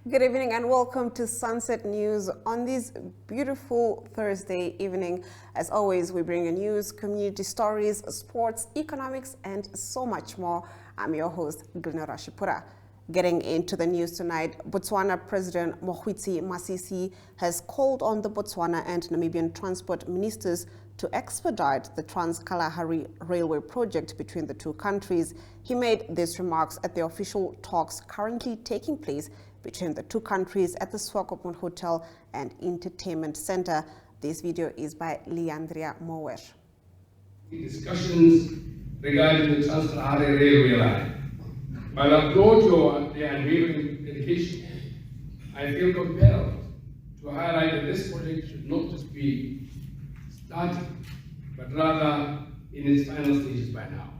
Good evening and welcome to Sunset News on this beautiful Thursday evening. As always, we bring you news, community stories, sports, economics, and so much more. I'm your host, Glenora Shipura. Getting into the news tonight, Botswana President Mokgweetsi Masisi has called on the Botswana and Namibian transport ministers to expedite the Trans-Kalahari Railway project between the two countries. He made these remarks at the official talks currently taking place between the two countries at the Swakopmund Hotel and Entertainment Center. This video is by Leandria Mower. Discussions regarding the Trans-Kalahari Railway line. While I applaud the unwavering dedication, I feel compelled to highlight that this project should not just be started, but rather in its final stages by now.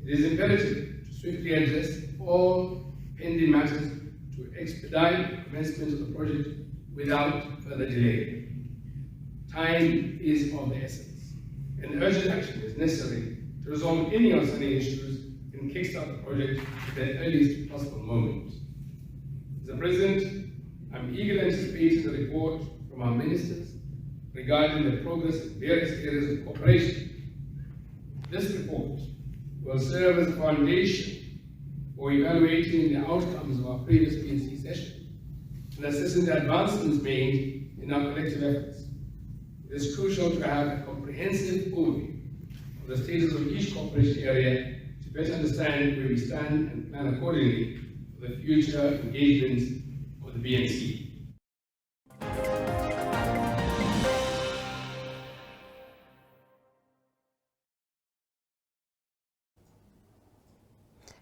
It is imperative to swiftly address all pending matters to expedite the commencement of the project without further delay. Time is of the essence, and urgent action is necessary to resolve any outstanding issues and kickstart the project at the earliest possible moment. Mr. President, I'm eagerly anticipating the report from our ministers regarding the progress in various areas of cooperation. This report will serve as a foundation for evaluating the outcomes of our previous PNC session and assessing the advancements made in our collective efforts. It is crucial to have a comprehensive overview of the status of each cooperation area to better understand where we stand and plan accordingly for the future engagements of the BNC.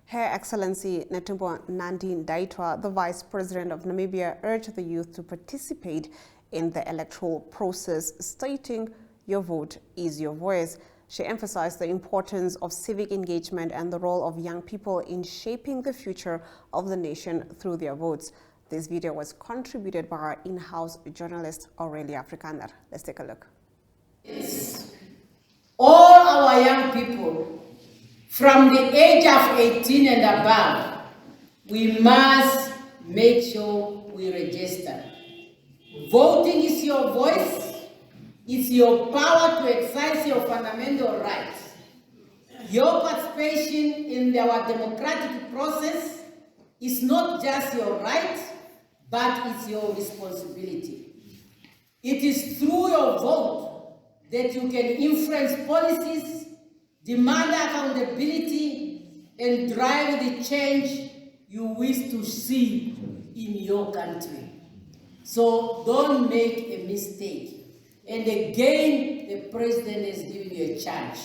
Her Excellency Netumbo Nandi-Ndaitwah, the Vice President of Namibia, urged the youth to participate in the electoral process, stating, "Your vote is your voice." She emphasized the importance of civic engagement and the role of young people in shaping the future of the nation through their votes. This video was contributed by our in-house journalist, Aurelia Afrikaner. Let's take a look. All our young people, from the age of 18 and above, we must make sure we register. Voting is your voice. It's your power to exercise your fundamental rights. Your participation in our democratic process is not just your right, but it's your responsibility. It is through your vote that you can influence policies, demand accountability, and drive the change you wish to see in your country. So don't make a mistake. And again, the president has given you a charge.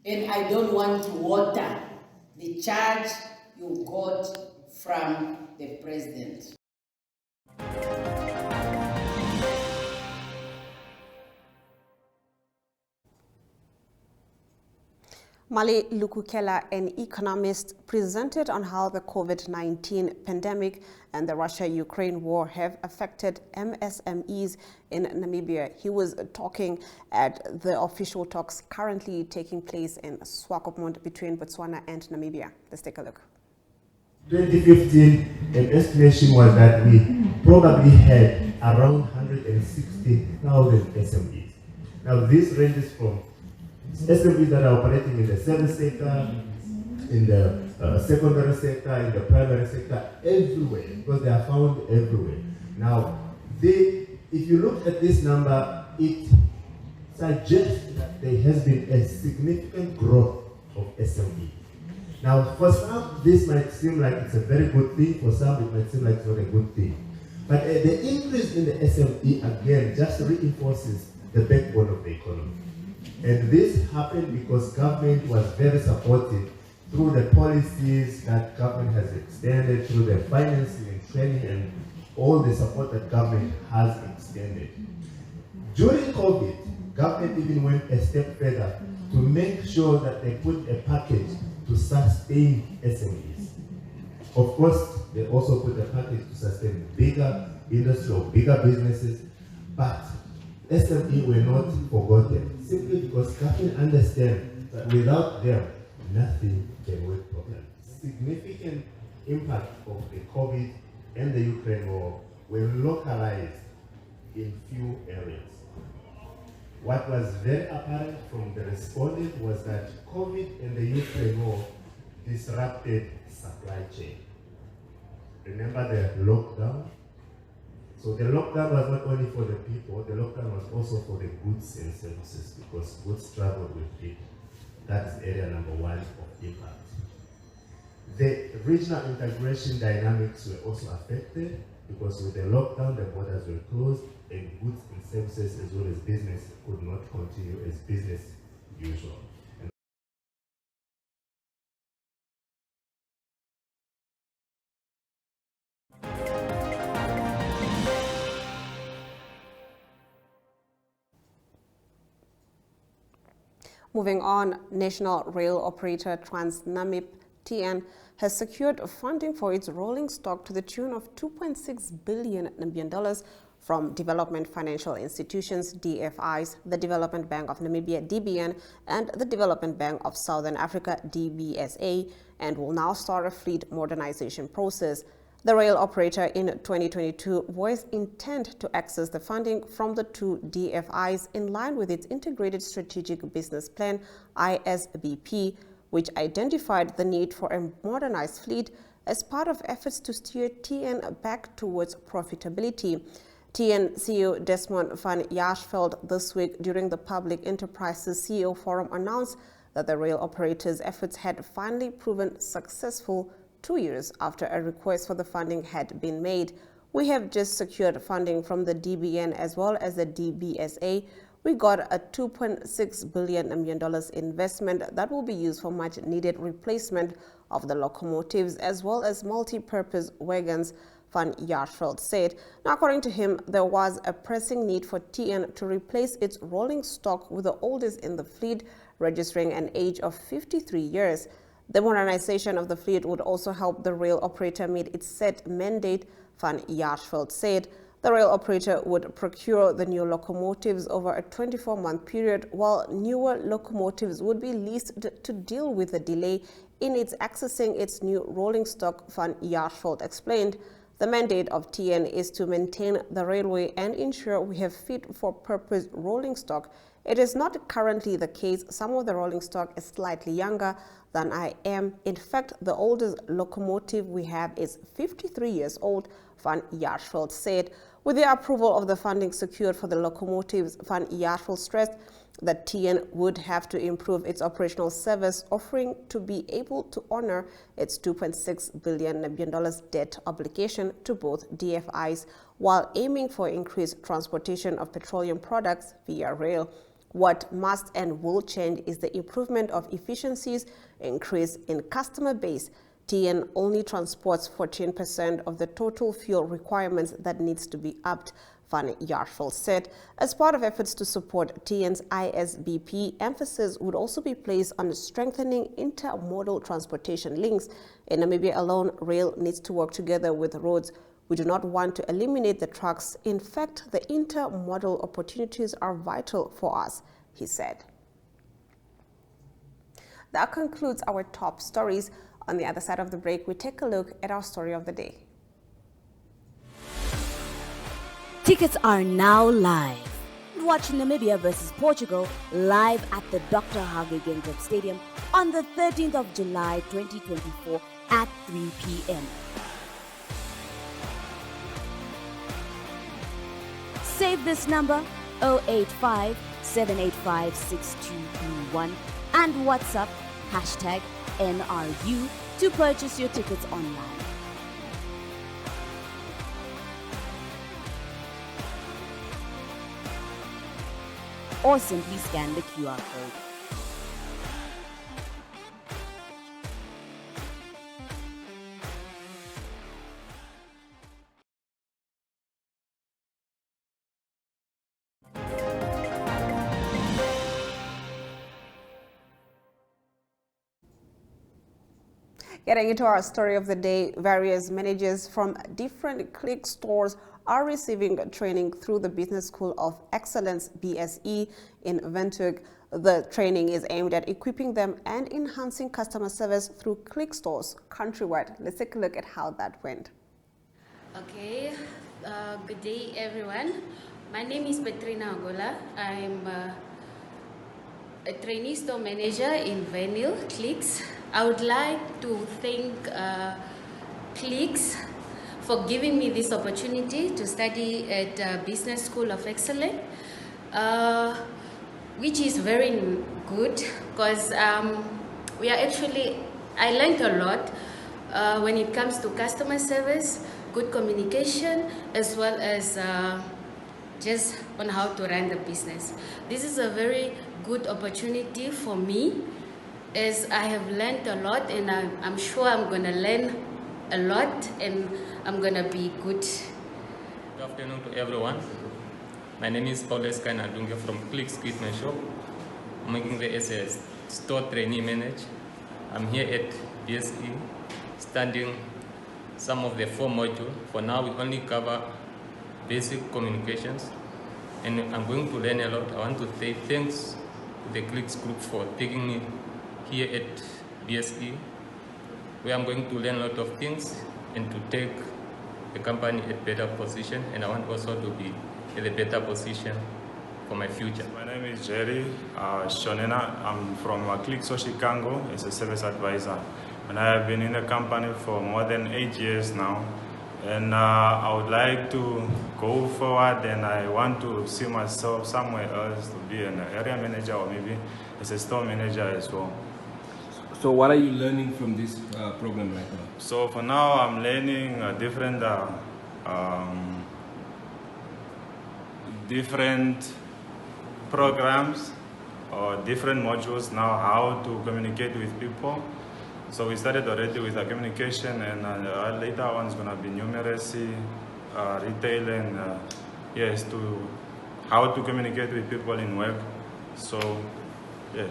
And I don't want to water the charge you got from the president. Mali Lukukela, an economist, presented on how the COVID-19 pandemic and the Russia-Ukraine war have affected MSMEs in Namibia. He was talking at the official talks currently taking place in Swakopmund between Botswana and Namibia. Let's take a look. 2015, an estimation was that we probably had around 160,000 SMEs. Now this ranges from SMEs that are operating in the service sector, in the secondary sector, in the primary sector, everywhere, because they are found everywhere. Now, if you look at this number, it suggests that there has been a significant growth of SME. Now, for some, this might seem like it's a very good thing. For some, it might seem like it's not a good thing. But the increase in the SME, again, just reinforces the backbone of the economy. And this happened because government was very supportive through the policies that government has extended, through the financing and training and all the support that government has extended. During COVID, government even went a step further to make sure that they put a package to sustain SMEs. Of course, they also put a package to sustain bigger industry or bigger businesses, but SME were not forgotten, simply because government understand that without them, nothing can work properly. Significant impact of the COVID and the Ukraine war were localized in few areas. What was very apparent from the respondent was that COVID and the Ukraine war disrupted supply chain. Remember the lockdown? So the lockdown was not only for the people, the lockdown was also for the goods and services, because goods traveled with people. That is area number one of impact. The regional integration dynamics were also affected, because with the lockdown, the borders were closed, and goods and services as well as business could not continue as business usual. Moving on, national rail operator TransNamib TN has secured funding for its rolling stock to the tune of $2.6 billion Namibian from development financial institutions, DFIs, the Development Bank of Namibia, DBN, and the Development Bank of Southern Africa, DBSA, and will now start a fleet modernization process. The rail operator in 2022 voiced intent to access the funding from the two DFIs in line with its Integrated Strategic Business Plan, ISBP, which identified the need for a modernized fleet as part of efforts to steer TN back towards profitability. TN CEO Desmond van Jaarsveld this week during the Public Enterprises CEO Forum announced that the rail operator's efforts had finally proven successful 2 years after a request for the funding had been made. We have just secured funding from the DBN as well as the DBSA. We got a $2.6 billion investment that will be used for much needed replacement of the locomotives as well as multi-purpose wagons, Van Jaarsveld said. Now, according to him, there was a pressing need for TN to replace its rolling stock with the oldest in the fleet, registering an age of 53 years. The modernization of the fleet would also help the rail operator meet its set mandate, Van Jaarsveld said. The rail operator would procure the new locomotives over a 24-month period, while newer locomotives would be leased to deal with the delay in its accessing its new rolling stock, Van Jaarsveld explained. The mandate of TN is to maintain the railway and ensure we have fit-for-purpose rolling stock. It is not currently the case. Some of the rolling stock is slightly younger than I am. In fact, the oldest locomotive we have is 53 years old, Van Jaarsveld said. With the approval of the funding secured for the locomotives, Van Jaarsveld stressed that TN would have to improve its operational service offering to be able to honor its $2.6 billion debt obligation to both DFIs, while aiming for increased transportation of petroleum products via rail. What must and will change is the improvement of efficiencies, increase in customer base. TN only transports 14% of the total fuel requirements that needs to be upped, Van Jaarsveld said. As part of efforts to support TN's ISBP, emphasis would also be placed on strengthening intermodal transportation links. In Namibia alone, rail needs to work together with roads. We do not want to eliminate the trucks. In fact, the intermodal opportunities are vital for us, he said. That concludes our top stories. On the other side of the break, we take a look at our story of the day. Tickets are now live. Watch Namibia versus Portugal live at the Dr. Hage Geingob Stadium on the 13th of July 2024 at 3 p.m. Save this number 085 785 6221 and WhatsApp #NRU to purchase your tickets online. Or simply scan the QR code. Getting into our story of the day, various managers from different Click stores are receiving training through the Business School of Excellence, BSE, in Windhoek. The training is aimed at equipping them and enhancing customer service through Click stores countrywide. Let's take a look at how that went. Okay, good day everyone. My name is Petrina Angola. I'm a trainee store manager in Vinyl Clicks. I would like to thank Clicks for giving me this opportunity to study at Business School of Excellence, which is very good because I learned a lot when it comes to customer service, good communication, as well as just on how to run the business. This is a very good opportunity for me, as I have learned a lot, and I'm sure I'm gonna learn a lot, and I'm gonna be good. Good afternoon to everyone. My name is Paulus Kanadunga from Clicks Kitman Shop. I'm working there as a store trainee manager. I'm here at BSE, studying some of the 4 modules. For now, we only cover basic communications, and I'm going to learn a lot. I want to say thanks to the Clicks group for taking me here at BSE, where I'm going to learn a lot of things and to take the company at better position, and I want also to be at a better position for my future. My name is Jerry Shonena. I'm from Clicks Chicago as a service advisor, and I have been in the company for more than 8 years now. And I would like to go forward, and I want to see myself somewhere else to be an area manager or maybe as a store manager as well. So what are you learning from this program right now? So for now, I'm learning different programs or different modules now, how to communicate with people. So we started already with communication, and later on is going to be numeracy, retail, and yes, to how to communicate with people in web. So yes.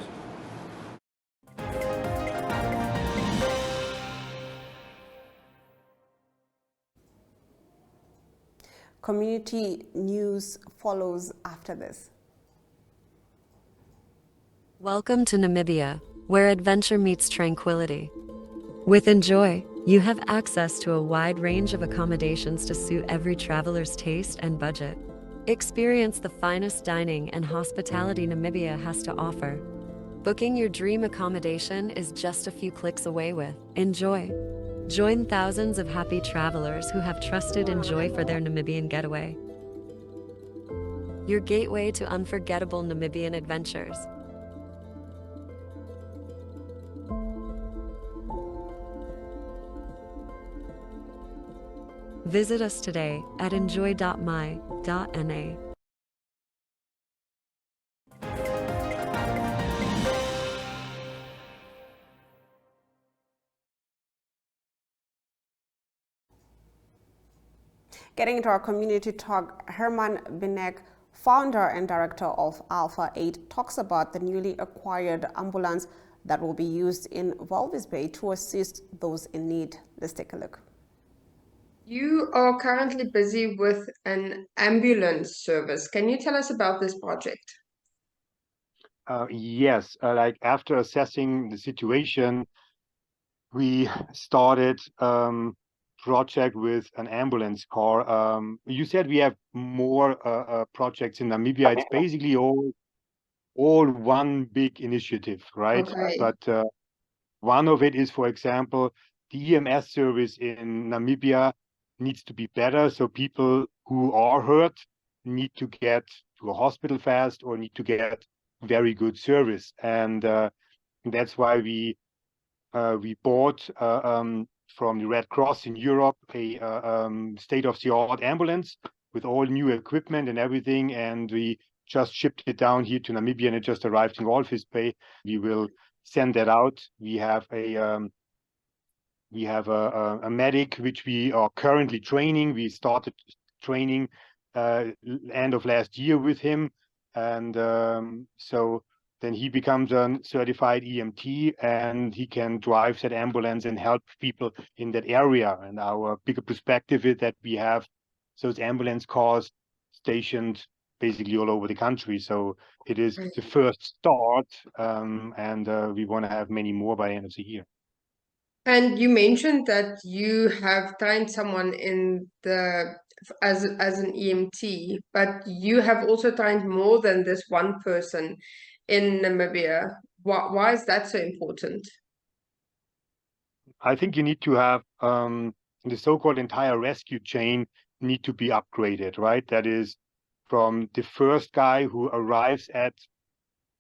Community news follows after this. Welcome to Namibia, where adventure meets tranquility. With Enjoy, you have access to a wide range of accommodations to suit every traveler's taste and budget. Experience the finest dining and hospitality Namibia has to offer. Booking your dream accommodation is just a few clicks away with Enjoy. Join thousands of happy travelers who have trusted Enjoy for their Namibian getaway. Your gateway to unforgettable Namibian adventures. Visit us today at enjoy.my.na. Getting into our community talk, Herman Binek, founder and director of Alpha 8, talks about the newly acquired ambulance that will be used in Walvis Bay to assist those in need. Let's take a look. You are currently busy with an ambulance service. Can you tell us about this project? Yes, like after assessing the situation, we started project with an ambulance car. You said we have more projects in Namibia. It's basically all one big initiative, right? Okay. But one of it is, for example, the EMS service in Namibia needs to be better. So people who are hurt need to get to a hospital fast or need to get very good service. And that's why we bought from the Red Cross in Europe a state-of-the-art ambulance with all new equipment and everything, and we just shipped it down here to Namibia, and it just arrived in Walvis Bay. We will send that out. We have a medic which we are currently training. We started training end of last year with him, and so then he becomes a certified EMT, and he can drive that ambulance and help people in that area. And our bigger perspective is that we have those ambulance cars stationed basically all over the country. So it is the first start, and we want to have many more by the end of the year. And you mentioned that you have trained someone in as an EMT, but you have also trained more than this one person in Namibia. Why is that so important? I think you need to have the so-called entire rescue chain need to be upgraded, right? That is from the first guy who arrives at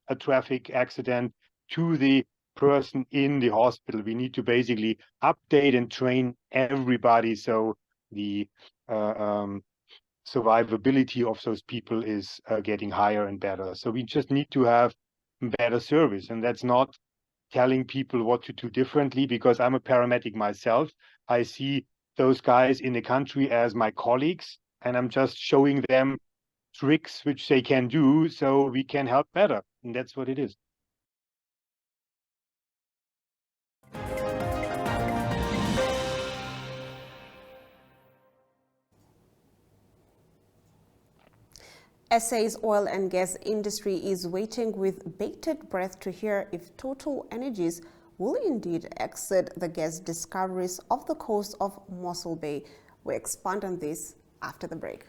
a traffic accident to the person in the hospital. We need to basically update and train everybody so the survivability of those people is getting higher and better. So we just need to have better service, and that's not telling people what to do differently, because I'm a paramedic myself. I see those guys in the country as my colleagues, and I'm just showing them tricks which they can do so we can help better. And that's what it is. SA's oil and gas industry is waiting with bated breath to hear if Total Energies will indeed exit the gas discoveries off the coast of Mossel Bay. We expand on this after the break.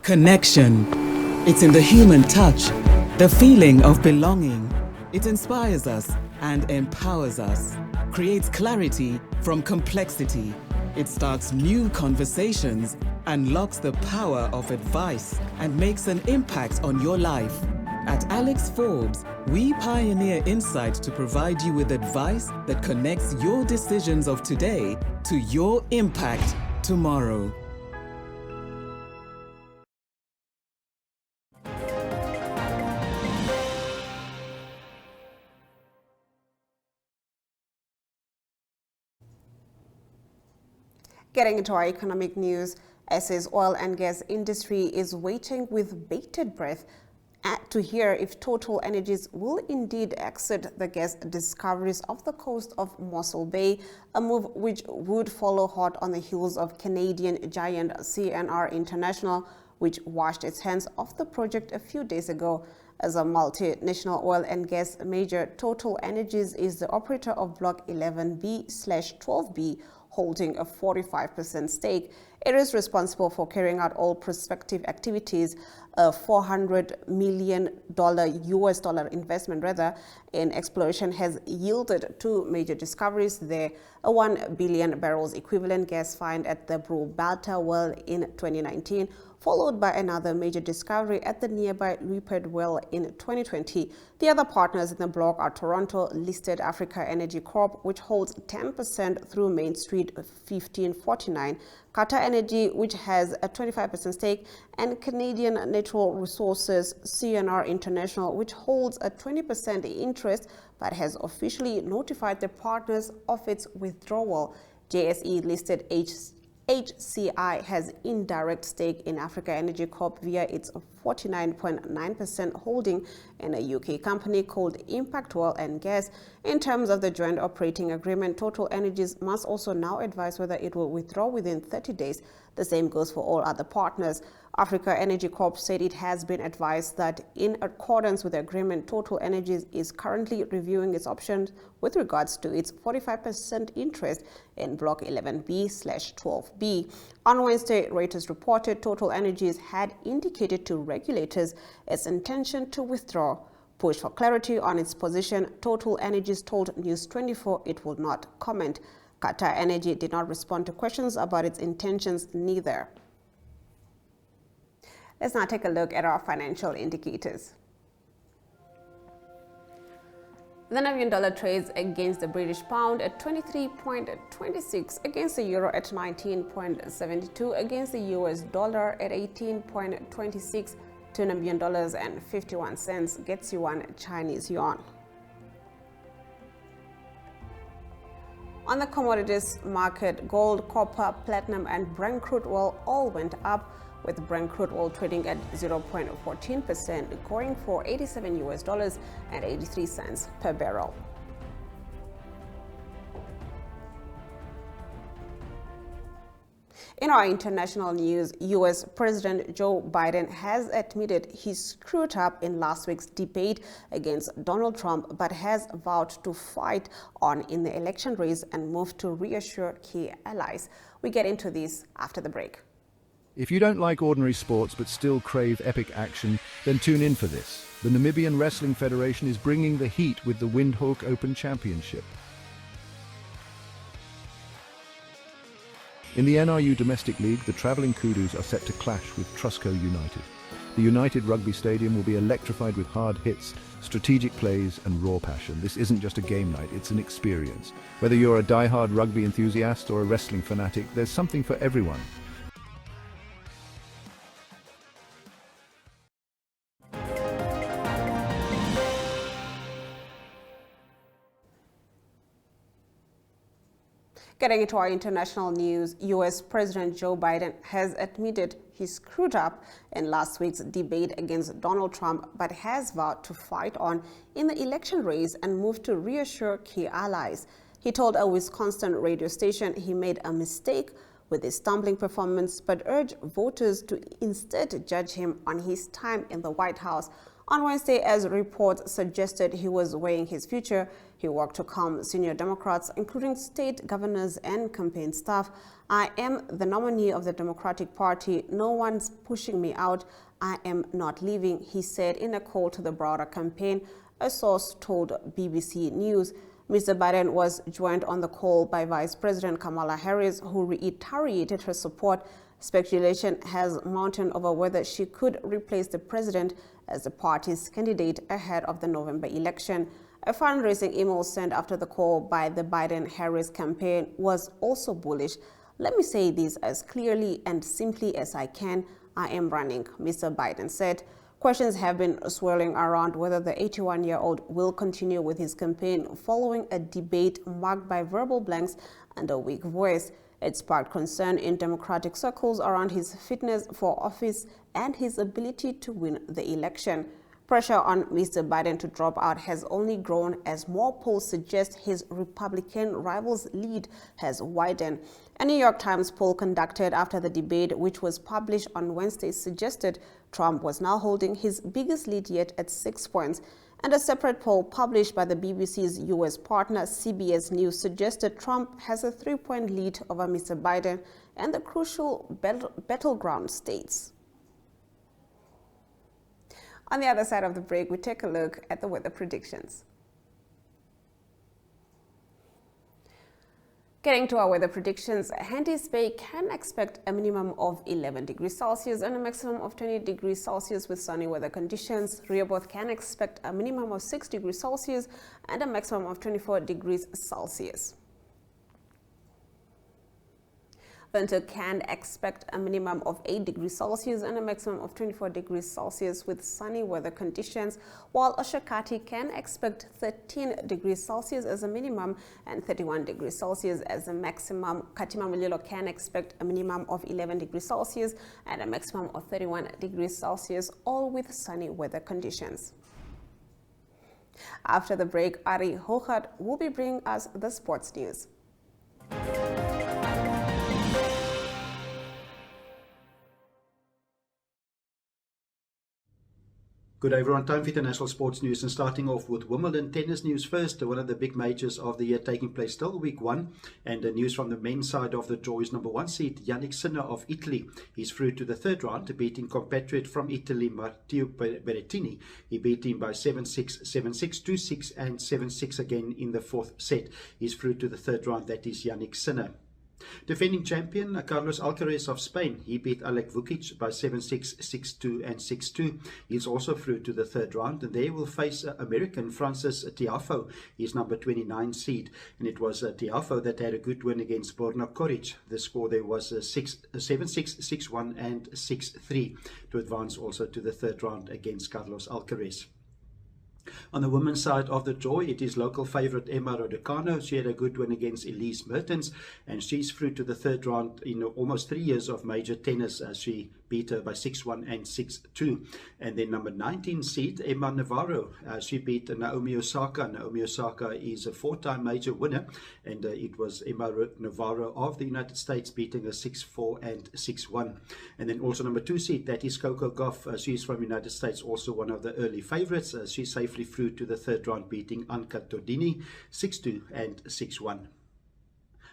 Connection. It's in the human touch, the feeling of belonging. It inspires us and empowers us, creates clarity from complexity. It starts new conversations, unlocks the power of advice, and makes an impact on your life. At Alex Forbes, we pioneer insight to provide you with advice that connects your decisions of today to your impact tomorrow. Getting into our economic news, SA's oil and gas industry is waiting with bated breath to hear if Total Energies will indeed exit the gas discoveries off the coast of Mossel Bay, a move which would follow hot on the heels of Canadian giant CNR International, which washed its hands off the project a few days ago. As a multinational oil and gas major, Total Energies is the operator of Block 11B/12B, holding a 45% stake. It is responsible for carrying out all prospective activities. A $400 million US dollar investment in exploration has yielded two major discoveries there: a 1 billion barrels equivalent gas find at the Brulbata well in 2019, followed by another major discovery at the nearby Luiperd well in 2020. The other partners in the block are Toronto-listed Africa Energy Corp, which holds 10% through Main Street 1549, Qatar Energy, which has a 25% stake, and Canadian Natural Resources CNR International, which holds a 20% interest but has officially notified the partners of its withdrawal. JSE-listed HCI has indirect stake in Africa Energy Corp via its 49.9% holding in a UK company called Impact Oil and Gas. In terms of the joint operating agreement, Total Energies must also now advise whether it will withdraw within 30 days. The same goes for all other partners. Africa Energy Corp said it has been advised that in accordance with the agreement, Total Energies is currently reviewing its options with regards to its 45% interest in Block 11B/12B. On Wednesday, Reuters reported Total Energies had indicated to regulators its intention to withdraw. Pushed for clarity on its position, Total Energies told News 24 it would not comment. Qatar Energy did not respond to questions about its intentions neither. Let's now take a look at our financial indicators. The Namibian dollar trades against the British pound at 23.26, against the euro at 19.72, against the US dollar at 18.26, 2 Namibian dollars and 51 cents gets you 1 Chinese yuan. On the commodities market, gold, copper, platinum and Brent crude oil all went up, with Brent crude oil trading at 0.14%, going for $87 and 83 cents per barrel. In our international news, U.S. President Joe Biden has admitted he screwed up in last week's debate against Donald Trump, but has vowed to fight on in the election race and move to reassure key allies. We get into this after the break. If you don't like ordinary sports but still crave epic action, then tune in for this. The Namibian Wrestling Federation is bringing the heat with the Windhoek Open Championship. In the NRU Domestic League, the Travelling Kudus are set to clash with Trusco United. The United Rugby Stadium will be electrified with hard hits, strategic plays and raw passion. This isn't just a game night, it's an experience. Whether you're a die-hard rugby enthusiast or a wrestling fanatic, there's something for everyone. Getting into our international news, U.S. President Joe Biden has admitted he screwed up in last week's debate against Donald Trump, but has vowed to fight on in the election race and move to reassure key allies. He told a Wisconsin radio station he made a mistake with his stumbling performance, but urged voters to instead judge him on his time in the White House. On Wednesday, as reports suggested he was weighing his future, he worked to calm senior Democrats, including state governors and campaign staff. "I am the nominee of the Democratic Party. No one's pushing me out. I am not leaving," he said in a call to the broader campaign, a source told BBC News. Mr. Biden was joined on the call by Vice President Kamala Harris, who reiterated her support. Speculation has mounted over whether she could replace the president as the party's candidate ahead of the November election. A fundraising email sent after the call by the Biden-Harris campaign was also bullish. "Let me say this as clearly and simply as I can. I am running," Mr. Biden said. Questions have been swirling around whether the 81-year-old will continue with his campaign following a debate marked by verbal blanks and a weak voice. It sparked concern in Democratic circles around his fitness for office and his ability to win the election. Pressure on Mr. Biden to drop out has only grown as more polls suggest his Republican rival's lead has widened. A New York Times poll conducted after the debate, which was published on Wednesday, suggested Trump was now holding his biggest lead yet at 6 points. And a separate poll published by the BBC's U.S. partner CBS News suggested Trump has a 3-point lead over Mr. Biden and the crucial battleground states. On the other side of the break, we take a look at the weather predictions. Getting to our weather predictions, Henties Bay can expect a minimum of 11 degrees Celsius and a maximum of 20 degrees Celsius with sunny weather conditions. Rehoboth can expect a minimum of 6 degrees Celsius and a maximum of 24 degrees Celsius. Windhoek can expect a minimum of 8 degrees Celsius and a maximum of 24 degrees Celsius with sunny weather conditions, while Oshakati can expect 13 degrees Celsius as a minimum and 31 degrees Celsius as a maximum. Katima Mulilo can expect a minimum of 11 degrees Celsius and a maximum of 31 degrees Celsius, all with sunny weather conditions. After the break, Ari Hochart will be bringing us the sports news. Good day everyone, time for international sports news, and starting off with Wimbledon tennis news first. One of the big majors of the year taking place still week 1, and the news from the men's side of the draw is number 1 seed Yannick Sinner of Italy. He's through to the third round, beating compatriot from Italy Matteo Berrettini. He beat him by 7-6, 7-6, 2-6 and 7-6 again in the fourth set. He's through to the third round, that is Yannick Sinner. Defending champion Carlos Alcaraz of Spain, he beat Alek Vukic by 7-6, 6-2 and 6-2. He's also through to the third round, and they will face American Francis Tiafoe. He's number 29 seed, and it was Tiafoe that had a good win against Borna Koric. The score there was 7-6, 6-1 and 6-3 to advance also to the third round against Carlos Alcaraz. On the women's side of the draw, it is local favourite Emma Raducanu. She had a good win against Elise Mertens, and she's through to the third round in almost 3 years of major tennis, as she beat her by 6-1 and 6-2. And then number 19 seed, Emma Navarro. She beat Naomi Osaka. Naomi Osaka is a 4-time major winner, and it was Emma Navarro of the United States beating her 6-4 and 6-1. And then also number 2 seed, that is Coco Gauff. She's from United States, also one of the early favourites. She's safely through to the third round, beating Anka Tordini 6-2 and 6-1.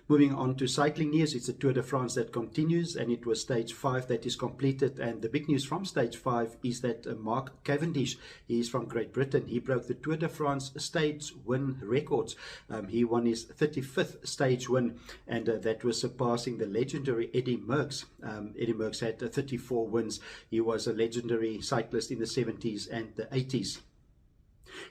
Moving on to cycling news, it's the Tour de France that continues, and it was stage 5 that is completed. And the big news from stage 5 is that Mark Cavendish, he is from Great Britain, he broke the Tour de France stage win records. He won his 35th stage win, and that was surpassing the legendary Eddy Merckx. Eddy Merckx had 34 wins. He was a legendary cyclist in the 70s and the 80s.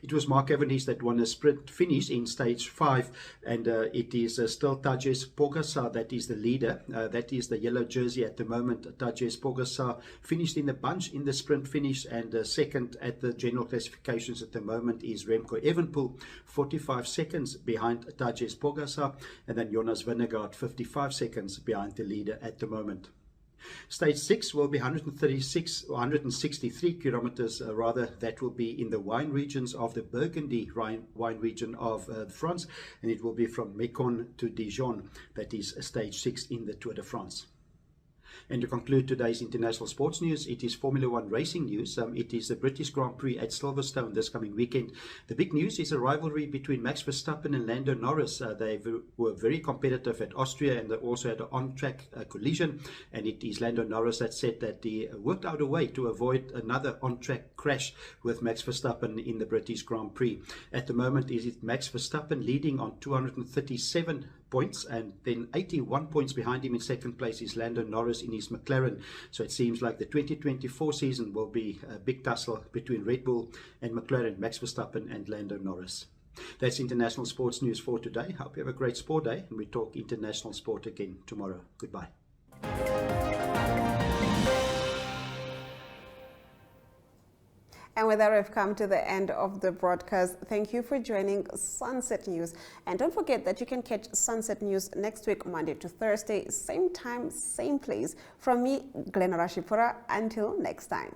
It was Mark Cavendish that won a sprint finish in stage 5, and it is still Tadej Pogačar that is the leader. That is the yellow jersey at the moment. Tadej Pogačar finished in the bunch in the sprint finish, and second at the general classifications at the moment is Remco Evenepoel, 45 seconds behind Tadej Pogačar, and then Jonas Vingegaard, 55 seconds behind the leader at the moment. Stage 6 will be 163 kilometers, rather, that will be in the wine regions of the Burgundy wine region of France, and it will be from Mâcon to Dijon. That is stage 6 in the Tour de France. And to conclude today's international sports news, it is Formula 1 racing news. It is the British Grand Prix at Silverstone this coming weekend. The big news is a rivalry between Max Verstappen and Lando Norris. They were very competitive at Austria, and they also had an on-track collision. And it is Lando Norris that said that he worked out a way to avoid another on-track crash with Max Verstappen in the British Grand Prix. At the moment, is it Max Verstappen leading on 237 points, and then 81 points behind him in second place is Lando Norris in his McLaren. So it seems like the 2024 season will be a big tussle between Red Bull and McLaren, Max Verstappen and Lando Norris. That's international sports news for today. Hope you have a great sport day, and we talk international sport again tomorrow. Goodbye. And with that, we've come to the end of the broadcast. Thank you for joining Sunset News. And don't forget that you can catch Sunset News next week, Monday to Thursday, same time, same place. From me, Glenn Rashipura. Until next time.